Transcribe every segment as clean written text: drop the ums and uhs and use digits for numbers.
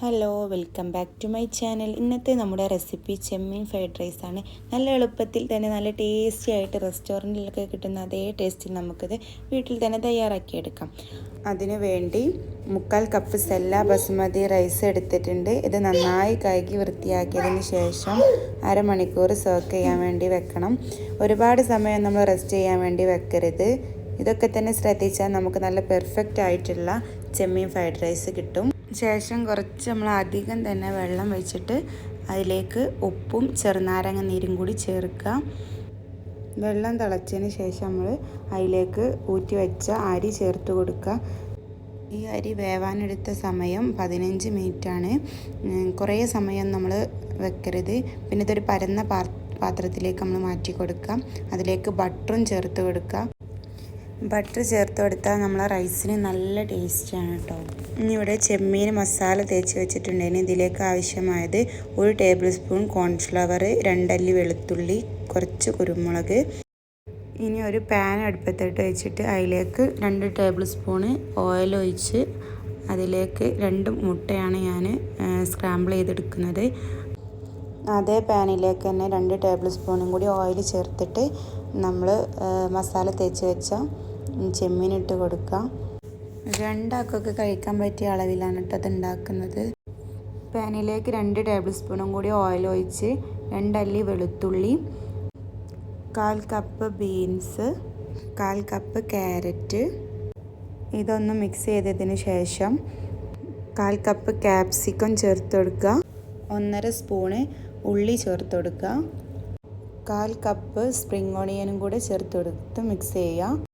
Hello, welcome back to my channel. ഇന്നത്തെ നമ്മുടെ recipe ചെമ്മീൻ fried rice ആണ്. നല്ല എളുപ്പത്തിൽ തന്നെ നല്ല ടേസ്റ്റി ആയിട്ട് റെസ്റ്റോറൻറ്റിലൊക്കെ കിട്ടുന്ന അതേ ടേസ്റ്റിൽ നമുക്കിത് വീട്ടിൽ തന്നെ തയ്യാറാക്കിയെടുക്കാം. അതിനു വേണ്ടി 3/4 കപ്പ് സെല്ല ബസുമതി റൈസ് എടുത്തിട്ടുണ്ട്. ഇത് നന്നായി കഴുകി വൃത്തിയാക്കിയതിന് ശേഷം അരമണിക്കൂർ സോക്ക് ചെയ്യാൻ വേണ്ടി വെക്കണം. ഒരുപാട് സമയം നമ്മൾ റെസ്റ്റ് ചെയ്യാൻ വേണ്ടി വെക്കരുത്. ഇതൊക്കെ തന്നെ ശ്രദ്ധിച്ചാൽ നമുക്ക് നല്ല പെർഫെക്റ്റ് ആയിട്ടുള്ള ചെമ്മീൻ ഫ്രൈഡ് റൈസ് കിട്ടും. ശേഷം കുറച്ച് നമ്മൾ അധികം തന്നെ വെള്ളം വെച്ചിട്ട് അതിലേക്ക് ഉപ്പും ചെറുനാരങ്ങ നീരും കൂടി ചേർക്കുക. വെള്ളം തിളച്ചതിന് ശേഷം നമ്മൾ അതിലേക്ക് ഊറ്റി വെച്ച അരി ചേർത്ത് കൊടുക്കുക. ഈ അരി വേവാനെടുത്ത സമയം 15 മിനിറ്റാണ്. കുറേ സമയം നമ്മൾ വെക്കരുത്. പിന്നെ ഇതൊരു പരന്ന പാത്രത്തിലേക്ക് നമ്മൾ മാറ്റി കൊടുക്കുക. അതിലേക്ക് ബട്ടറും ചേർത്ത് കൊടുക്കുക. ബട്ടർ ചേർത്ത് കൊടുത്താൽ നമ്മളെ റൈസിന് നല്ല ടേസ്റ്റാണ് കേട്ടോ. ഇനി ഇവിടെ ചെമ്മീൻ മസാല തേച്ച് വെച്ചിട്ടുണ്ടെങ്കിൽ ഇതിലേക്ക് ആവശ്യമായത് 1 ടേബിൾ സ്പൂൺ കോൺഫ്ലവർ, 2 അല്ലി വെളുത്തുള്ളി, കുറച്ച് കുരുമുളക്. ഇനി ഒരു പാൻ അടുപ്പത്തിട്ട് വെച്ചിട്ട് അതിലേക്ക് 2 ടേബിൾ സ്പൂണ് ഓയിൽ ഒഴിച്ച് അതിലേക്ക് 2 മുട്ടയാണ് ഞാൻ സ്ക്രാമ്പിൾ ചെയ്തെടുക്കുന്നത്. അതേ പാനിലേക്ക് തന്നെ 2 ടേബിൾ സ്പൂണും കൂടി ഓയിൽ ചേർത്തിട്ട് നമ്മൾ മസാല തേച്ച് വെച്ച ചെമ്മീനിട്ട് കൊടുക്കാം. 2 ആൾക്കൊക്കെ കഴിക്കാൻ പറ്റിയ അളവിലാണ് കേട്ടോ അത് ഉണ്ടാക്കുന്നത്. പാനിലേക്ക് 2 ടേബിൾ സ്പൂണും കൂടി ഓയിൽ ഒഴിച്ച് 2 അല്ലി വെളുത്തുള്ളി, 1/4 കപ്പ് ബീൻസ്, 1/4 കപ്പ് ക്യാരറ്റ് ഇതൊന്ന് മിക്സ് ചെയ്തതിന് ശേഷം 1/4 കപ്പ് ക്യാപ്സിക്കം ചേർത്ത് കൊടുക്കുക. 1.5 സ്പൂണ് ഉള്ളി ചേർത്ത് കൊടുക്കുക. 1/4 കപ്പ് സ്പ്രിംഗ് ഓണിയനും കൂടെ ചേർത്ത് കൊടുത്ത് മിക്സ് ചെയ്യുക.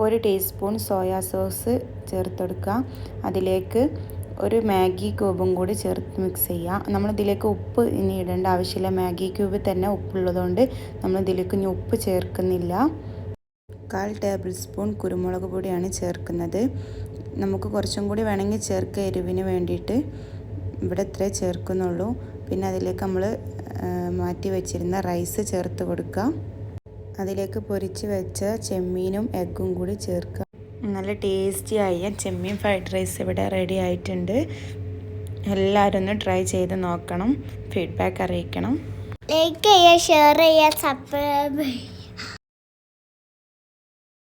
1 ടീസ്പൂൺ സോയാ സോസ് ചേർത്ത് കൊടുക്കുക. അതിലേക്ക് ഒരു മാഗി ക്യൂബും കൂടി ചേർത്ത് മിക്സ് ചെയ്യുക. നമ്മളിതിലേക്ക് ഉപ്പ് ഇനി ഇടേണ്ട ആവശ്യമില്ല. മാഗി ക്യൂബിൽ തന്നെ ഉപ്പുള്ളതുകൊണ്ട് നമ്മളിതിലേക്ക് ഇനി ഉപ്പ് ചേർക്കുന്നില്ല. 1/4 ടേബിൾ സ്പൂൺ കുരുമുളക് പൊടിയാണ് ചേർക്കുന്നത്. നമുക്ക് കുറച്ചും കൂടി വേണമെങ്കിൽ ചേർക്കുക എരിവിന് വേണ്ടിയിട്ട്. ഇവിടെ ഇത്രേ ചേർക്കുന്നുള്ളൂ. പിന്നെ അതിലേക്ക് നമ്മൾ മാറ്റി വെച്ചിരുന്ന റൈസ് ചേർത്ത് കൊടുക്കുക. അതിലേക്ക് പൊരിച്ച് വെച്ച ചെമ്മീനും എഗ്ഗും കൂടി ചേർക്കുക. നല്ല ടേസ്റ്റി ആയ ചെമ്മീൻ ഫ്രൈഡ് റൈസ് ഇവിടെ റെഡി ആയിട്ടുണ്ട്. എല്ലാവരും ഒന്ന് ട്രൈ ചെയ്ത് നോക്കണം. ഫീഡ്ബാക്ക് അറിയിക്കണം. ലൈക്ക് ചെയ്യുക, ഷെയർ ചെയ്യുക, സബ്സ്ക്രൈബ് ചെയ്യുക.